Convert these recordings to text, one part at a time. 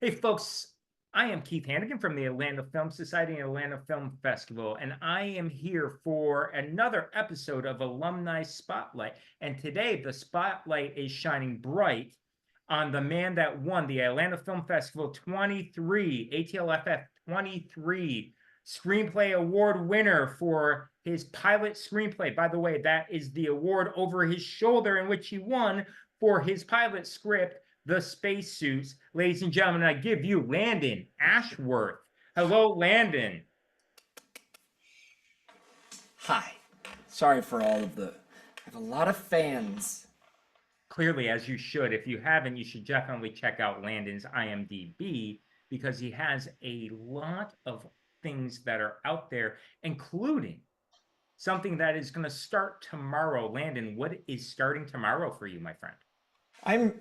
Hey, folks, I am Keith Hannigan from the Atlanta Film Society and Atlanta Film Festival, and I am here for another episode of Alumni Spotlight. And today, the spotlight is shining bright on the man that won the Atlanta Film Festival 23, ATLFF 23 Screenplay Award winner for his pilot screenplay. By the way, that is the award over his shoulder in which he won for his pilot script, The Spacesuits. Ladies and gentlemen, I give you Landon Ashworth. Hello, Landon. Hi. Sorry for all of the. I have a lot of fans. Clearly, as you should. If you haven't, you should definitely check out Landon's IMDb because he has a lot of things that are out there, including something that is going to start tomorrow. Landon, what is starting tomorrow for you, my friend? I'm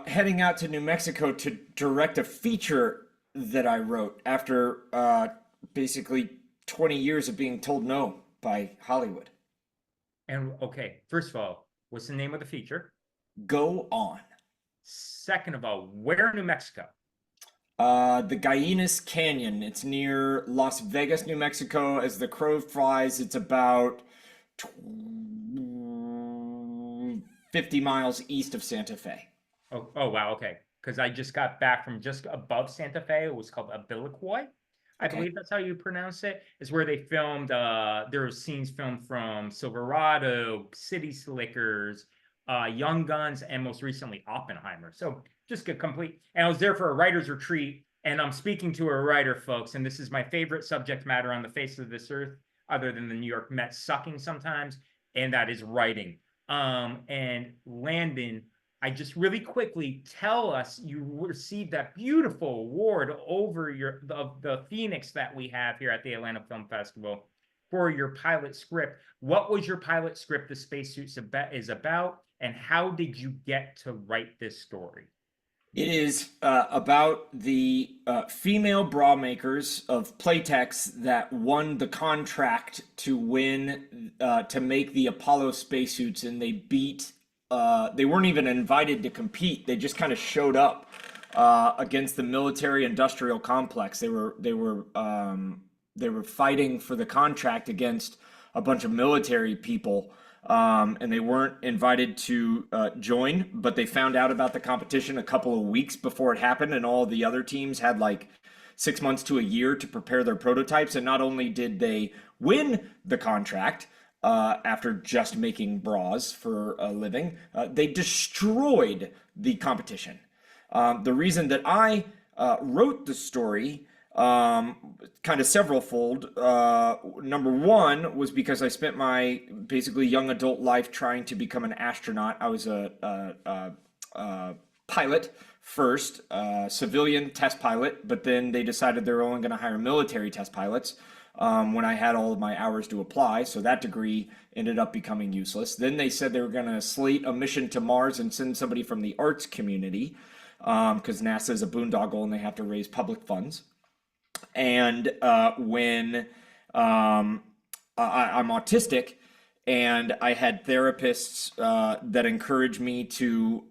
heading out to New Mexico to direct a feature that I wrote after basically 20 years of being told no by Hollywood. And okay, first of all, what's the name of the feature? Go on. Second of all, where in New Mexico? The Guayanus Canyon. It's near Las Vegas, New Mexico. As the crow flies, it's about 50 miles east of Santa Fe. Oh wow, okay. Because I just got back from just above Santa Fe. It was called Abiliquoy. I Okay. believe that's how you pronounce it. Is where they filmed. There were scenes filmed from Silverado, City Slickers, Young Guns, and most recently Oppenheimer. So just get complete. And I was there for a writer's retreat, and I'm speaking to a writer, folks. And this is my favorite subject matter on the face of this earth, other than the New York Mets sucking sometimes, and that is writing. And Landon, I just really quickly tell us you received that beautiful award over the Phoenix that we have here at the Atlanta Film Festival for your pilot script. What was your pilot script, The Spacesuits is about, and how did you get to write this story? It is about the female bra makers of Playtex that won the contract to to make the Apollo spacesuits, and they beat. They weren't even invited to compete. They just kind of showed up against the military-industrial complex. They were fighting for the contract against a bunch of military people, and they weren't invited to join, but they found out about the competition a couple of weeks before it happened, and all the other teams had like 6 months to a year to prepare their prototypes. And not only did they win the contract after just making bras for a living, they destroyed the competition. The reason that I wrote the story kind of severalfold. Number one was because I spent my basically young adult life trying to become an astronaut. I was a pilot first, civilian test pilot, but then they decided they were only going to hire military test pilots when I had all of my hours to apply. So that degree ended up becoming useless. Then they said they were going to slate a mission to Mars and send somebody from the arts community because NASA is a boondoggle and they have to raise public funds. And when I'm autistic, and I had therapists that encouraged me to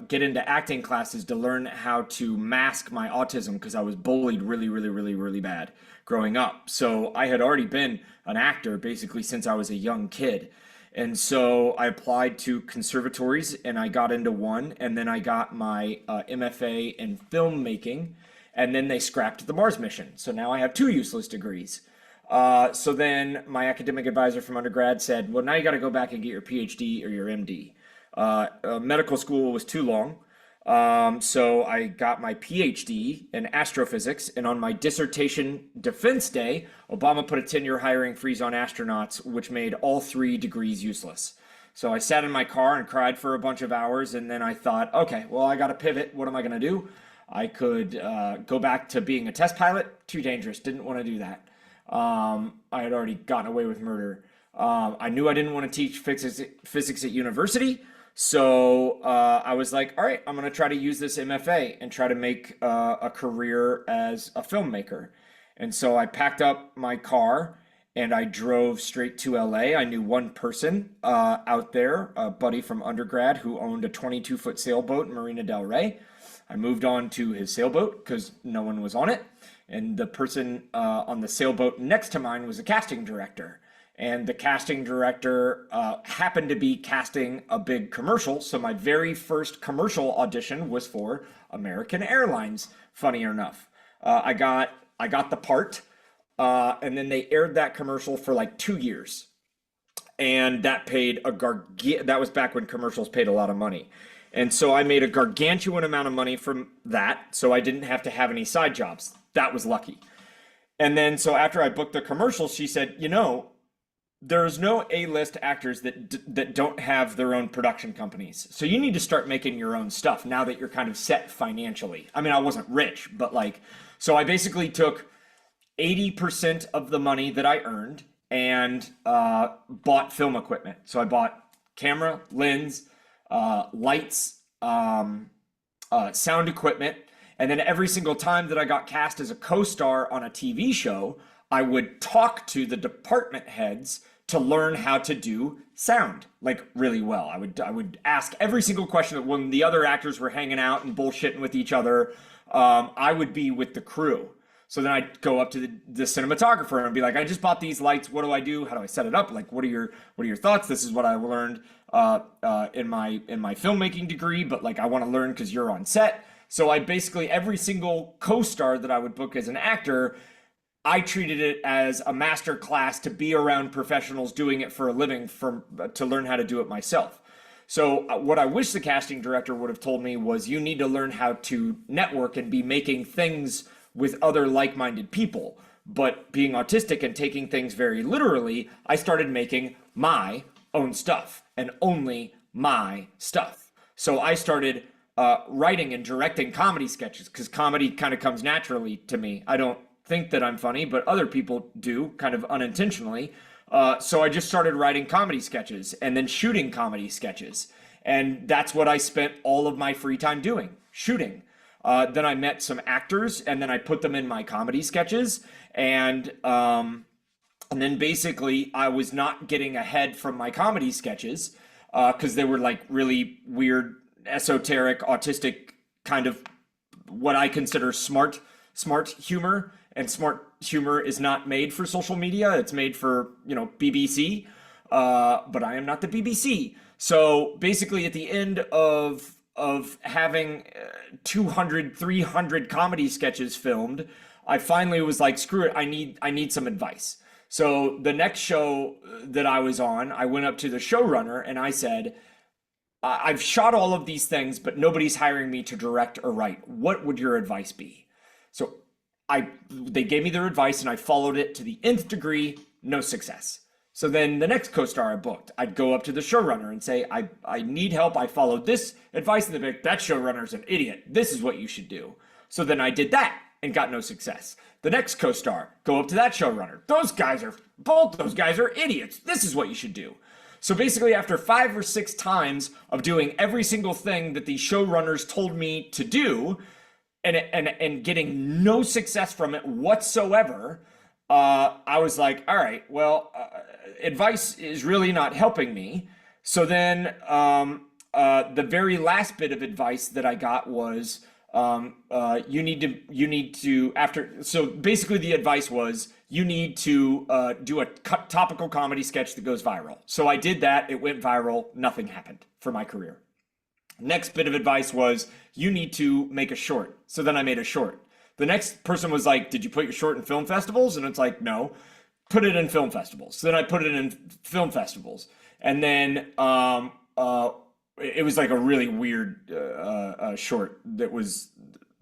get into acting classes to learn how to mask my autism because I was bullied really, really, really, really bad growing up. So I had already been an actor basically since I was a young kid. And so I applied to conservatories and I got into one, and then I got my MFA in filmmaking. And then they scrapped the Mars mission. So now I have two useless degrees. So then my academic advisor from undergrad said, well, now you got to go back and get your PhD or your MD. Medical school was too long. So I got my PhD in astrophysics. And on my dissertation defense day, Obama put a 10-year hiring freeze on astronauts, which made all 3 degrees useless. So I sat in my car and cried for a bunch of hours. And then I thought, okay, well, I got to pivot. What am I going to do? I could go back to being a test pilot. Too dangerous. Didn't want to do that. I had already gotten away with murder. I knew I didn't want to teach physics at university. So I was like, all right, I'm going to try to use this MFA and try to make a career as a filmmaker. And so I packed up my car and I drove straight to LA. I knew one person out there, a buddy from undergrad who owned a 22-foot sailboat in Marina del Rey. I moved on to his sailboat because no one was on it. And the person on the sailboat next to mine was a casting director. And the casting director happened to be casting a big commercial. So my very first commercial audition was for American Airlines, funny enough. I got the part, and then they aired that commercial for like 2 years. And that paid that was back when commercials paid a lot of money. And so I made a gargantuan amount of money from that, so I didn't have to have any side jobs. That was lucky. And then so after I booked the commercial, she said, you know, there's no A-list actors that don't have their own production companies. So you need to start making your own stuff now that you're kind of set financially. I mean, I wasn't rich, but like, so I basically took 80% of the money that I earned and bought film equipment. So I bought camera, lens, lights, sound equipment. And then every single time that I got cast as a co-star on a TV show, I would talk to the department heads to learn how to do sound like really well. I would ask every single question that when the other actors were hanging out and bullshitting with each other, I would be with the crew. So then I'd go up to the cinematographer and be like, I just bought these lights. What do I do? How do I set it up? Like, what are your thoughts? This is what I learned in my filmmaking degree, but like I want to learn because you're on set. So I basically, every single co-star that I would book as an actor, I treated it as a master class to be around professionals doing it for a living to learn how to do it myself. So what I wish the casting director would have told me was you need to learn how to network and be making things with other like-minded people. But being autistic and taking things very literally, I started making my own stuff and only my stuff. So I started writing and directing comedy sketches because comedy kind of comes naturally to me. I don't think that I'm funny, but other people do kind of unintentionally. So I just started writing comedy sketches and then shooting comedy sketches. And that's what I spent all of my free time doing, shooting. Then I met some actors and then I put them in my comedy sketches. And then basically I was not getting ahead from my comedy sketches because they were like really weird, esoteric, autistic kind of what I consider smart humor. And smart humor is not made for social media. It's made for, BBC. But I am not the BBC. So basically at the end of having 200, 300 comedy sketches filmed, I finally was like, screw it, I need some advice. So the next show that I was on, I went up to the showrunner and I said, I've shot all of these things, but nobody's hiring me to direct or write. What would your advice be? So they gave me their advice and I followed it to the nth degree, no success. So then the next co-star I booked, I'd go up to the showrunner and say, I need help. I followed this advice, and they'd be like, that showrunner's an idiot. This is what you should do. So then I did that and got no success. The next co-star, go up to that showrunner. Both those guys are idiots. This is what you should do. So basically after 5 or 6 times of doing every single thing that these showrunners told me to do and getting no success from it whatsoever, I was like, all right, well, advice is really not helping me. So then the very last bit of advice that I got was, you need to so basically the advice was, you need to do a topical comedy sketch that goes viral. So I did that. It went viral. Nothing happened for my career. Next bit of advice was, you need to make a short. So then I made a short. The next person was like, did you put your short in film festivals? And it's like, no, put it in film festivals. So then I put it in film festivals. And then it was like a really weird short that was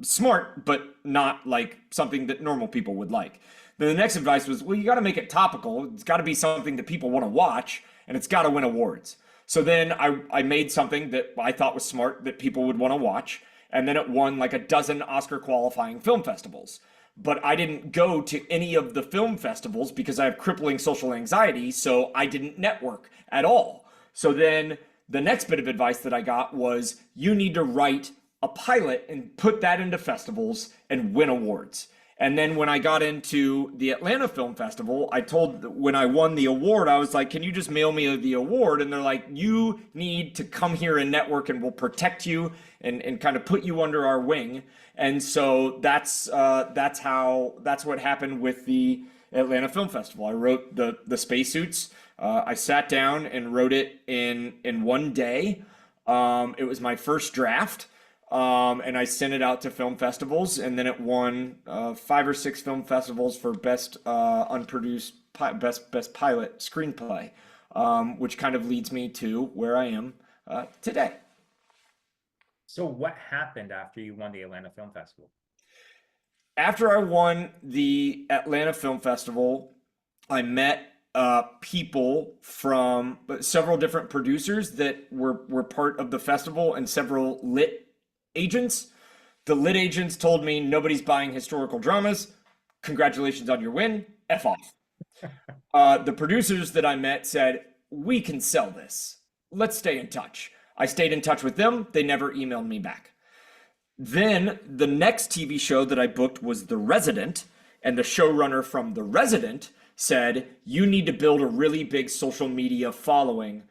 smart, but not like something that normal people would like. Then the next advice was, well, you got to make it topical. It's got to be something that people want to watch, and it's got to win awards. So then I made something that I thought was smart that people would want to watch. And then it won like a dozen Oscar qualifying film festivals. But I didn't go to any of the film festivals because I have crippling social anxiety, so I didn't network at all. So then the next bit of advice that I got was, you need to write a pilot and put that into festivals and win awards. And then when I got into the Atlanta Film Festival, when I won the award, I was like, can you just mail me the award? And they're like, you need to come here and network and we'll protect you and kind of put you under our wing. And so that's what happened with the Atlanta Film Festival. I wrote the spacesuits. I sat down and wrote it in one day. It was my first draft. And I sent it out to film festivals, and then it won 5 or 6 film festivals for best unproduced best pilot screenplay, which kind of leads me to where I am today. So what happened after you won the Atlanta Film Festival? After I won the Atlanta Film Festival, I met people from several different producers that were part of the festival and several lit agents. The lit agents told me nobody's buying historical dramas. Congratulations on your win. F off. The producers that I met said, we can sell this. Let's stay in touch. I stayed in touch with them. They never emailed me back. Then the next TV show that I booked was The Resident, and the showrunner from The Resident said, you need to build a really big social media following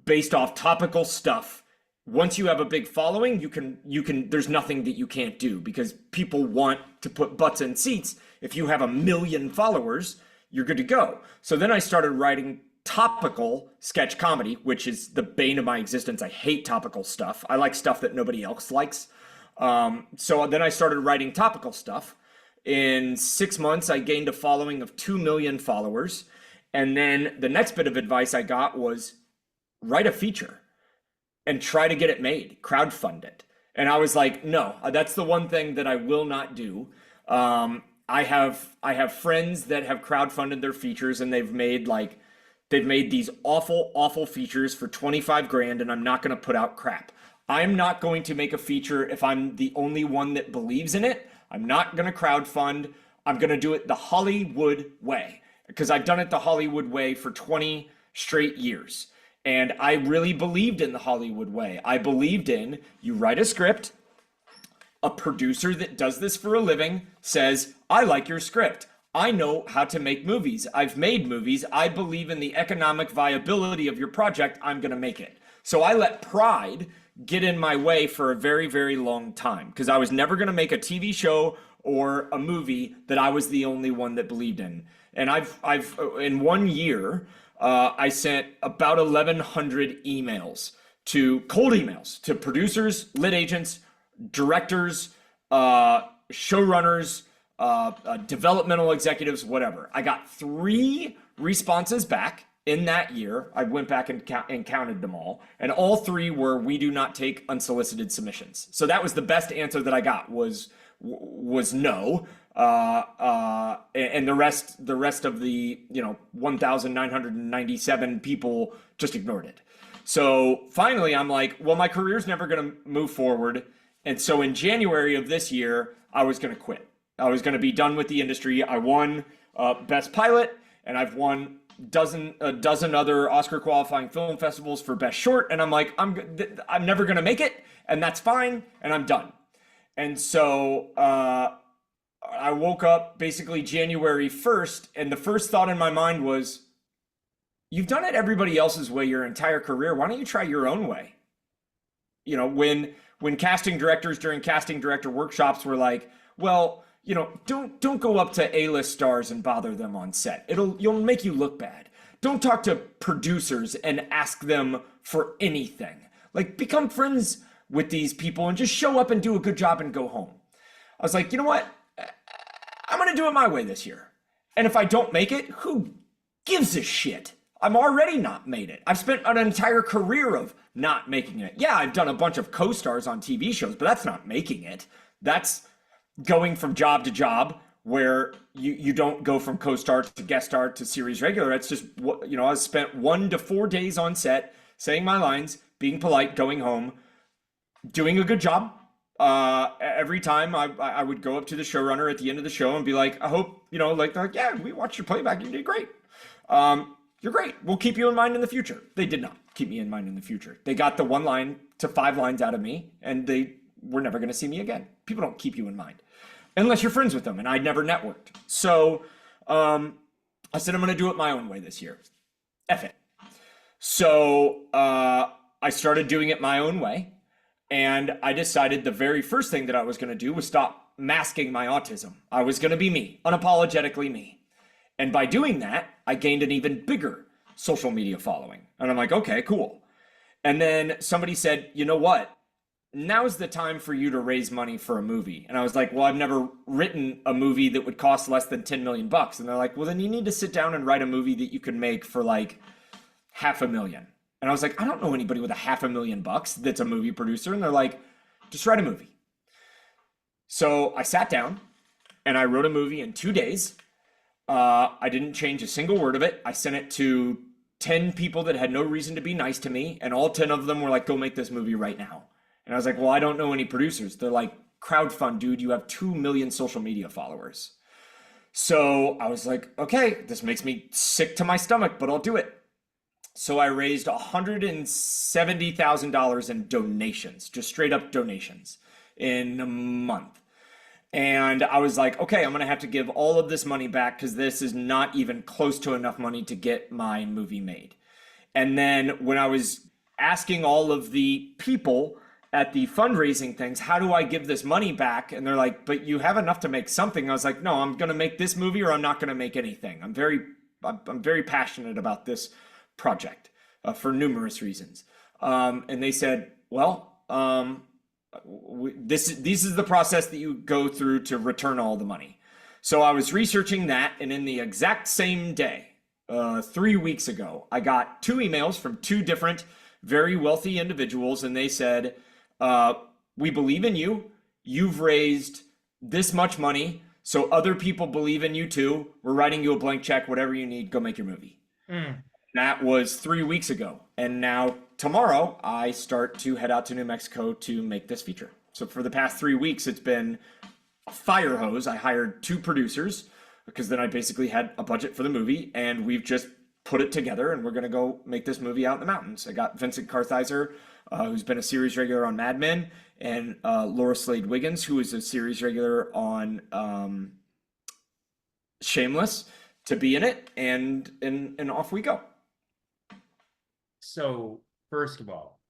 based off topical stuff. Once you have a big following, you can, there's nothing that you can't do because people want to put butts in seats. If you have 1 million followers, you're good to go. So then I started writing topical sketch comedy, which is the bane of my existence. I hate topical stuff. I like stuff that nobody else likes. So then I started writing topical stuff. In 6 months, I gained a following of 2 million followers. And then the next bit of advice I got was write a feature and try to get it made, crowdfund it. And I was like, no, that's the one thing that I will not do. I have friends that have crowdfunded their features and they've made these awful features for 25 grand, and I'm not going to put out crap. I'm not going to make a feature if I'm the only one that believes in it. I'm not going to crowdfund. I'm going to do it the Hollywood way, because I've done it the Hollywood way for 20 straight years. And I really believed in the Hollywood way. I believed in, you write a script, a producer that does this for a living says, I like your script. I know how to make movies. I've made movies. I believe in the economic viability of your project. I'm going to make it. So I let pride get in my way for a very, very long time because I was never going to make a TV show or a movie that I was the only one that believed in. And I've in 1 year, I sent about 1,100 emails cold emails to producers, lit agents, directors, showrunners, developmental executives, whatever. I got 3 responses back in that year. I went back and counted them all, and all 3 were, we do not take unsolicited submissions. So that was the best answer that I got was no. And the rest of the 1,997 people just ignored it. So finally, I'm like, well, my career's never going to move forward. And so in January of this year, I was going to quit. I was going to be done with the industry. I won Best Pilot, and I've won a dozen other Oscar qualifying film festivals for Best Short. And I'm like, I'm never going to make it, and that's fine, and I'm done. And so I woke up basically January 1st, and the first thought in my mind was, you've done it everybody else's way your entire career. Why don't you try your own way? When casting directors during casting director workshops were like, well, don't go up to A-list stars and bother them on set. You'll make you look bad. Don't talk to producers and ask them for anything. Like, become friends with these people and just show up and do a good job and go home. I was like, you know what? I'm going to do it my way this year. And if I don't make it, who gives a shit? I'm already not made it. I've spent an entire career of not making it. Yeah, I've done a bunch of co-stars on TV shows, but that's not making it. That's going from job to job where you don't go from co-star to guest star to series regular. It's just, I spent 1 to 4 days on set, saying my lines, being polite, going home, doing a good job. Every time I would go up to the showrunner at the end of the show and be like, I hope, they're like, yeah, we watched your playback. You did great. You're great. We'll keep you in mind in the future. They did not keep me in mind in the future. They got the 1 line to 5 lines out of me, and they were never going to see me again. People don't keep you in mind. unless you're friends with them. And I'd never networked. So I said, I'm going to do it my own way this year. F it. So I started doing it my own way. And I decided the very first thing that I was going to do was stop masking my autism. I was going to be me, unapologetically me. And by doing that, I gained an even bigger social media following. And I'm like, okay, cool. And then somebody said, you know what? Now's the time for you to raise money for a movie. And I was like, well, I've never written a movie that would cost less than 10 million bucks. And they're like, well, then you need to sit down and write a movie that you can make for like $500,000. And I was like, I don't know anybody with $500,000 that's a movie producer. And they're like, just write a movie. So I sat down and I wrote a movie in 2 days. I didn't change a single word of it. I sent it to 10 people that had no reason to be nice to me. And all 10 of them were like, go make this movie right now. And I was like, well, I don't know any producers. They're like, crowdfund, dude, you have 2 million social media followers. So I was like, okay, this makes me sick to my stomach, but I'll do it. So I raised $170,000 in donations, just straight up donations in a month. And I was like, okay, I'm going to have to give all of this money back because this is not even close to enough money to get my movie made. And then when I was asking all of the people at the fundraising things, how do I give this money back? And they're like, but you have enough to make something. I was like, no, I'm going to make this movie or I'm not going to make anything. I'm very passionate about this project for numerous reasons. And they said, well, this is the process that you go through to return all the money. So I was researching that, and in the exact same day, 3 weeks ago, I got 2 emails from 2 different very wealthy individuals, and they said, we believe in you. You've raised this much money, so other people believe in you too. We're writing you a blank check, whatever you need, go make your movie. That was 3 weeks ago. And now tomorrow I start to head out to New Mexico to make this feature. So for the past 3 weeks, it's been a fire hose. I hired 2 producers because then I basically had a budget for the movie, and we've just put it together and we're going to go make this movie out in the mountains. I got Vincent Kartheiser, who's been a series regular on Mad Men, and Laura Slade Wiggins, who is a series regular on Shameless, to be in it, and off we go. So, first of all,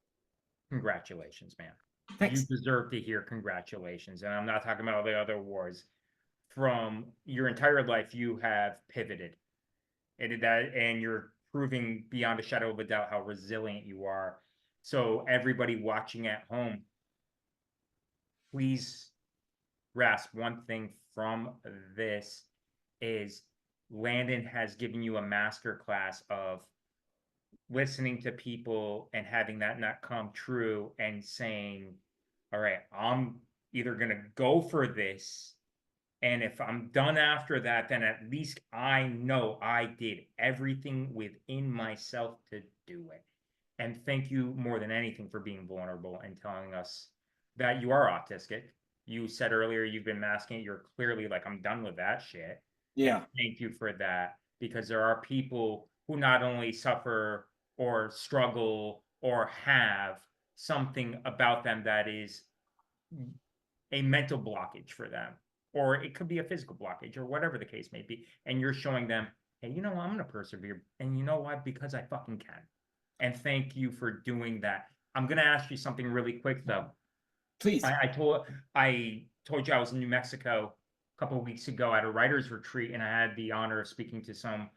congratulations, man. Thanks. You deserve to hear congratulations. And I'm not talking about the other awards. From your entire life, you have pivoted. And you're proving beyond a shadow of a doubt how resilient you are. So everybody watching at home, please grasp one thing from this is Landon has given you a masterclass of listening to people and having that not come true and saying, all right, I'm either going to go for this. And if I'm done after that, then at least I know I did everything within myself to do it. And thank you more than anything for being vulnerable and telling us that you are autistic. You said earlier you've been masking it. You're clearly like, I'm done with that shit. Yeah. And thank you for that, because there are people who not only suffer or struggle or have something about them that is a mental blockage for them, or it could be a physical blockage or whatever the case may be. And you're showing them, hey, you know what? I'm going to persevere. And you know what? Because I fucking can. And thank you for doing that. I'm going to ask you something really quick though. Please. I told you I was in New Mexico a couple of weeks ago at a writer's retreat, and I had the honor of speaking to some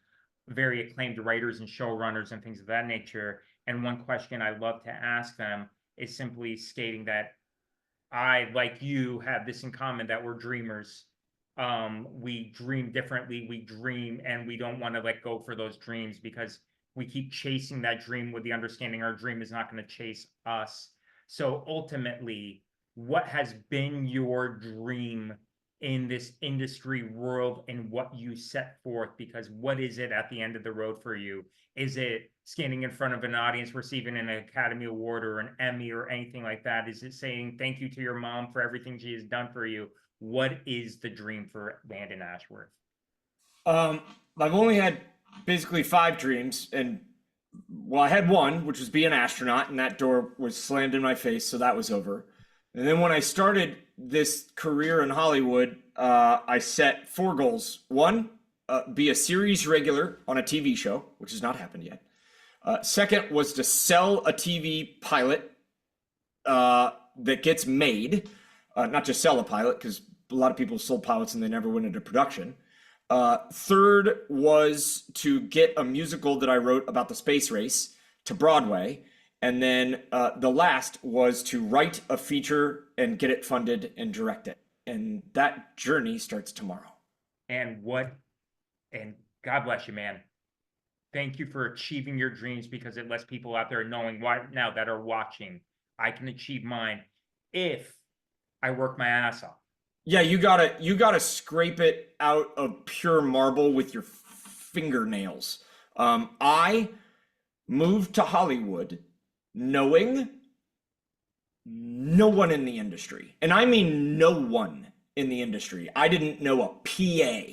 very acclaimed writers and showrunners and things of that nature. And one question I love to ask them is simply stating that I, like you, have this in common, that we're dreamers. We dream differently. We dream, and we don't want to let go for those dreams because we keep chasing that dream with the understanding our dream is not going to chase us. So ultimately, what has been your dream in this industry world and what you set forth? Because what is it at the end of the road for you? Is it standing in front of an audience receiving an Academy Award or an Emmy or anything like that? Is it saying thank you to your mom for everything she has done for you? What is the dream for Landon Ashworth? I've only had basically 5 dreams, and well, I had one, which was be an astronaut, and that door was slammed in my face, so that was over. And then when I started this career in Hollywood, I set 4 goals. One, be a series regular on a TV show, which has not happened yet. Second was to sell a TV pilot that gets made, not just sell a pilot, because a lot of people sold pilots and they never went into production. Third was to get a musical that I wrote about the space race to Broadway. And then the last was to write a feature and get it funded and direct it. And that journey starts tomorrow. And God bless you, man. Thank you for achieving your dreams, because it lets people out there knowing right now that are watching, I can achieve mine if I work my ass off. Yeah, you gotta scrape it out of pure marble with your fingernails. I moved to Hollywood knowing no one in the industry, and I mean no one in the industry. I didn't know a PA.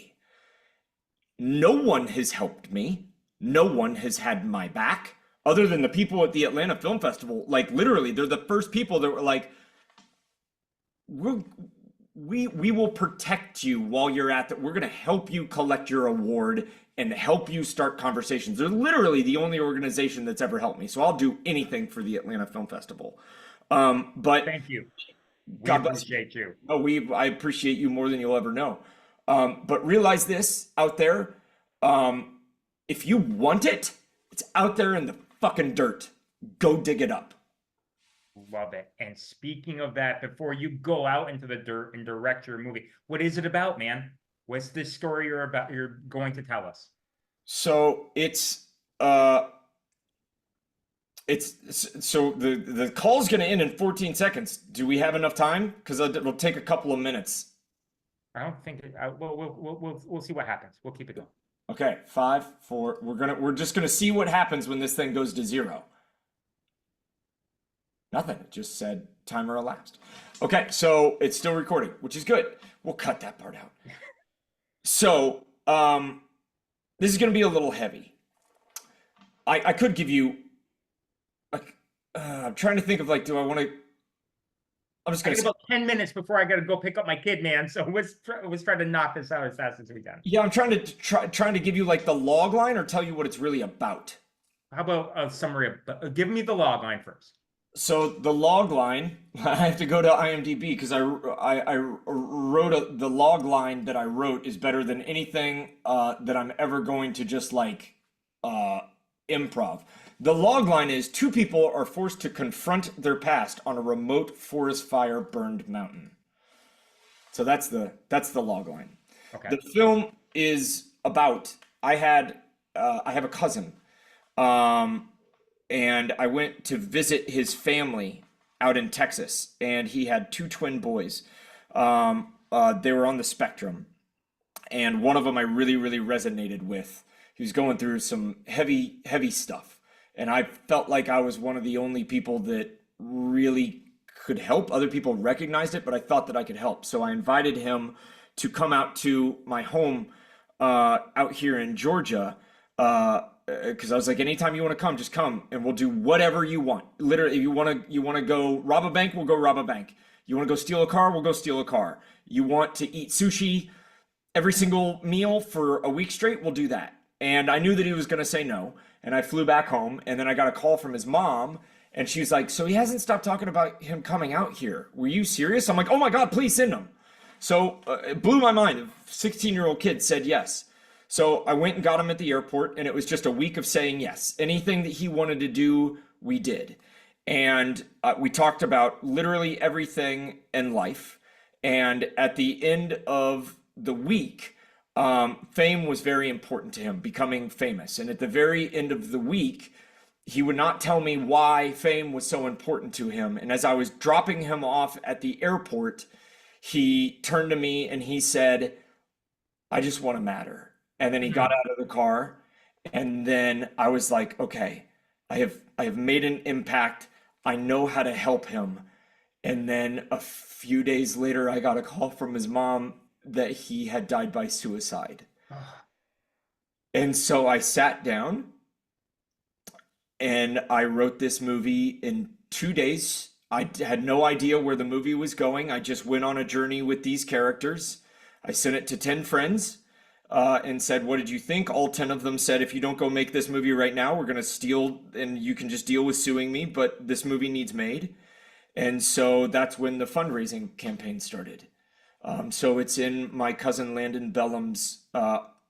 No one has helped me. No one has had my back, other than the people at the Atlanta Film Festival. Like, literally, they're the first people that were like, we will protect you while you're at that. We're going to help you collect your award and help you start conversations. They're literally the only organization that's ever helped me. So I'll do anything for the Atlanta Film Festival. But thank you. God appreciate you. Oh, I appreciate you more than you'll ever know. But realize this out there. If you want it, it's out there in the fucking dirt. Go dig it up. Love it. And speaking of that, before you go out into the dirt and direct your movie, what is it about, man? What's this story you're going to tell us? So so the call's going to end in 14 seconds. Do we have enough time? Because it'll take a couple of minutes. I don't think we'll see what happens. We'll keep it going. Okay, 5, 4. We're just gonna see what happens when this thing goes to 0. Nothing. It just said timer elapsed. Okay, so it's still recording, which is good. We'll cut that part out. So this is gonna be a little heavy. I could give you. I'm trying to think of, like, do I want to? I'm just gonna say, about 10 minutes before I gotta go pick up my kid, man. So let's try to knock this out as fast as we can. Yeah, I'm trying to give you like the log line, or tell you what it's really about. How about a summary of? Give me the log line first. So the log line, I have to go to IMDb because I wrote the log line that I wrote is better than anything that I'm ever going to just like improv. The log line is 2 people are forced to confront their past on a remote forest fire burned mountain. So that's the log line. Okay. The film is about, I have a cousin, and I went to visit his family out in Texas, and he had 2 twin boys. They were on the spectrum, and one of them I really, really resonated with. He was going through some heavy, heavy stuff. And I felt like I was one of the only people that really could help. Other people recognized it, but I thought that I could help. So I invited him to come out to my home out here in Georgia, because I was like, anytime you want to come, just come, and we'll do whatever you want. Literally, if you want to go rob a bank, we'll go rob a bank. You want to go steal a car, we'll go steal a car. You want to eat sushi every single meal for a week straight, we'll do that. And I knew that he was going to say no. And I flew back home, and then I got a call from his mom, and she was like, so he hasn't stopped talking about him coming out here. Were you serious? I'm like, oh my God, please send him. So it blew my mind. A 16-year-old kid said yes. So I went and got him at the airport, and it was just a week of saying yes. Anything that he wanted to do, we did. And we talked about literally everything in life. And at the end of the week, fame was very important to him, becoming famous. And at the very end of the week, he would not tell me why fame was so important to him. And as I was dropping him off at the airport, he turned to me and he said, I just want to matter. And then he got out of the car. And then I was like, okay, I have made an impact. I know how to help him. And then a few days later, I got a call from his mom that he had died by suicide. And so I sat down and I wrote this movie in 2 days. had no idea where the movie was going. I just went on a journey with these characters. I sent it to 10 friends and said, "What did you think?" All 10 of them said, "If you don't go make this movie right now, we're going to steal and you can just deal with suing me, but this movie needs made." And so that's when the fundraising campaign started. So it's in my cousin Landon Bellum's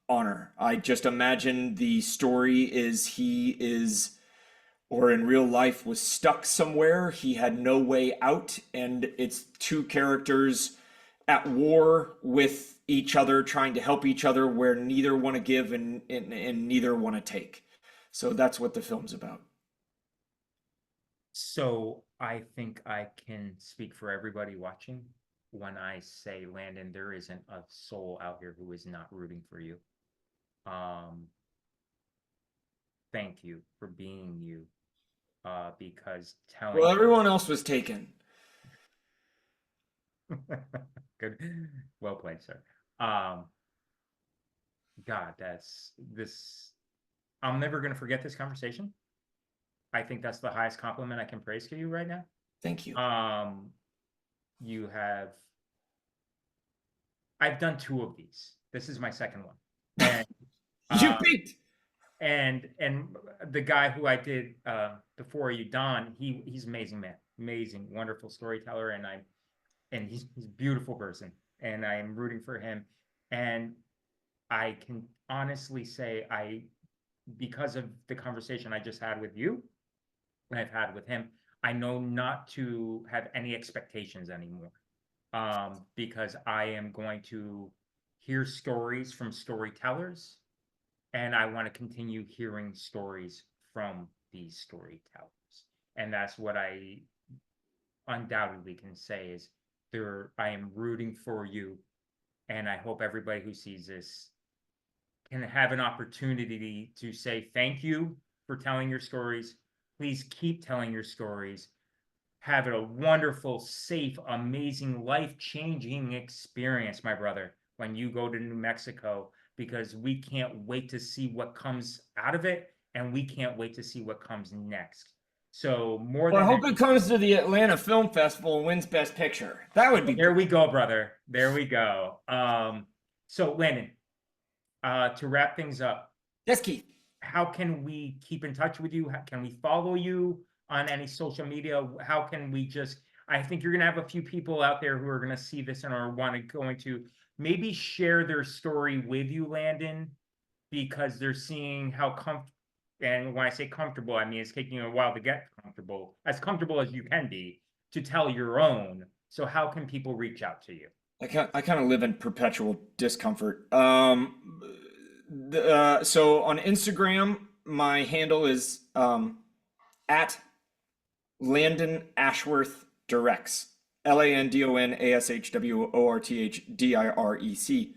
honor. I just imagine the story is he is, or in real life, was stuck somewhere. He had no way out, and it's two characters at war with each other, trying to help each other, where neither want to give and neither want to take. So that's what the film's about. So I think I can speak for everybody watching when I say, Landon, there isn't a soul out here who is not rooting for you. Thank you for being you. Because telling Well, everyone else was taken. good, well played, sir. God, that's this. I'm never gonna forget this conversation. I think that's the highest compliment I can praise to you right now. Thank you. You have. I've done 2 of these. This is my second one, and You peaked. and the guy who I did before you, Don, he's amazing man, amazing, wonderful storyteller, and he's a beautiful person, and I am rooting for him. And I can honestly say because of the conversation I just had with you and I've had with him, I know not to have any expectations anymore. Because I am going to hear stories from storytellers, and I want to continue hearing stories from these storytellers. And that's what I undoubtedly can say is I am rooting for you, and I hope everybody who sees this can have an opportunity to say thank you for telling your stories. Please keep telling your stories. Have a wonderful, safe, amazing, life-changing experience, my brother, when you go to New Mexico, because we can't wait to see what comes out of it, and we can't wait to see what comes next. So more Well, I than hope it comes to the Atlanta Film Festival and wins Best Picture. That would be there we go, brother. There we go. So Landon, to wrap things up, Yes, Keith. how can we keep in touch with you? How can we follow you on any social media? How can we just, I think you're going to have a few people out there who are going to see this and are going to maybe share their story with you, Landon, because they're seeing how comfortable, and when I say comfortable, I mean, it's taking you a while to get comfortable as you can be to tell your own. So how can people reach out to you? I kind of live in perpetual discomfort. So on Instagram, my handle is at Landon Ashworth Directs. LANDONASHWORTHDIREC.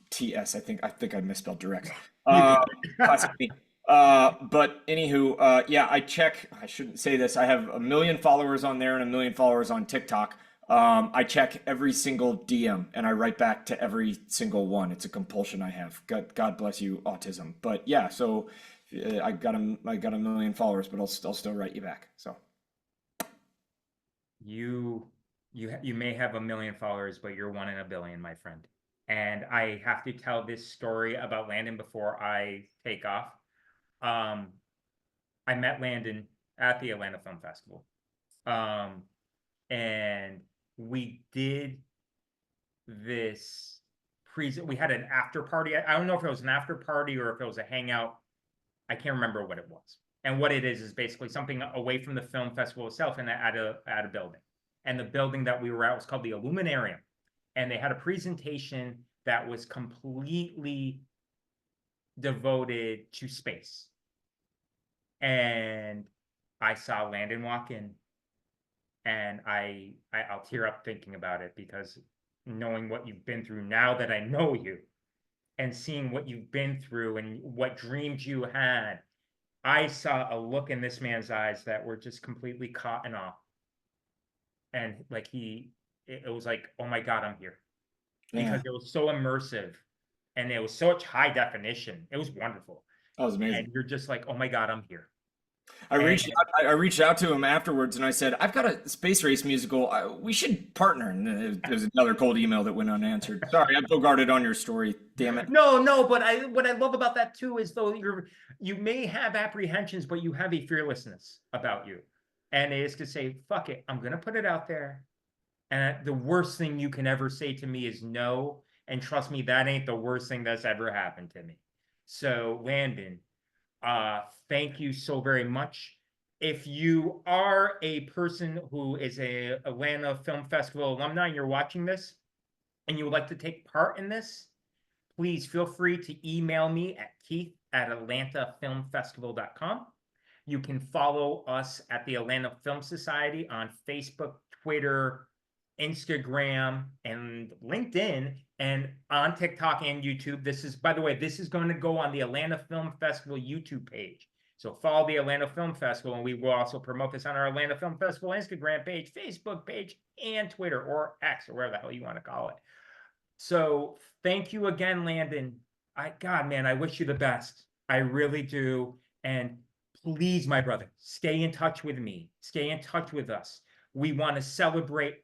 TS. I think I misspelled directs. Classic me. But anywho, yeah, I shouldn't say this. I have 1 million followers on there and 1 million followers on TikTok. I check every single DM and I write back to every single one. It's a compulsion I have. God bless you, autism. But yeah, so I got 1 million followers, but I'll still write you back. So you may have 1 million followers, but you're 1 in a billion, my friend. And I have to tell this story about Landon before I take off. I met Landon at the Atlanta Film Festival. And we did this we had an after party. I don't know if it was an after party or if it was a hangout. I can't remember what it was. And what it is basically something away from the film festival itself and at a building. And the building that we were at was called the Illuminarium. And they had a presentation that was completely devoted to space. And I saw Landon walk in, and I'll tear up thinking about it, because knowing what you've been through now that I know you, and seeing what you've been through and what dreams you had, I saw a look in this man's eyes that were just completely caught in awe. And like it was like, oh my God, I'm here. Because it was so immersive and it was such high definition. It was wonderful. That was amazing. And you're just like, oh my God, I'm here. And I reached out to him afterwards and I said, I've got a space race musical. We should partner. And there's another cold email that went unanswered. Sorry, I'm so guarded on your story. Damn it. no, but what I love about that too is though you may have apprehensions, but you have a fearlessness about you. And it is to say, fuck it, I'm gonna put it out there. And the worst thing you can ever say to me is no. And trust me, that ain't the worst thing that's ever happened to me. So, Landon, thank you so very much. If you are a person who is a Atlanta Film Festival alumni and you're watching this and you would like to take part in this, please feel free to email me at keith@atlantafilmfestival.com. You can follow us at the Atlanta Film Society on Facebook, Twitter, Instagram, and LinkedIn, and on TikTok and YouTube. This is, by the way, this is going to go on the Atlanta Film Festival YouTube page. So follow the Atlanta Film Festival, and we will also promote this on our Atlanta Film Festival Instagram page, Facebook page, and Twitter, or X, or whatever the hell you want to call it. So thank you again, Landon. God, man, I wish you the best. I really do. And please, my brother, stay in touch with me. Stay in touch with us. We want to celebrate.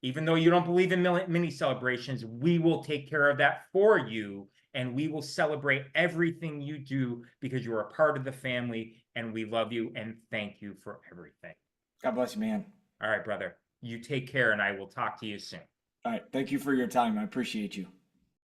Even though you don't believe in mini celebrations, we will take care of that for you. And we will celebrate everything you do because you're a part of the family and we love you and thank you for everything. God bless you, man. All right, brother. You take care and I will talk to you soon. All right. Thank you for your time. I appreciate you.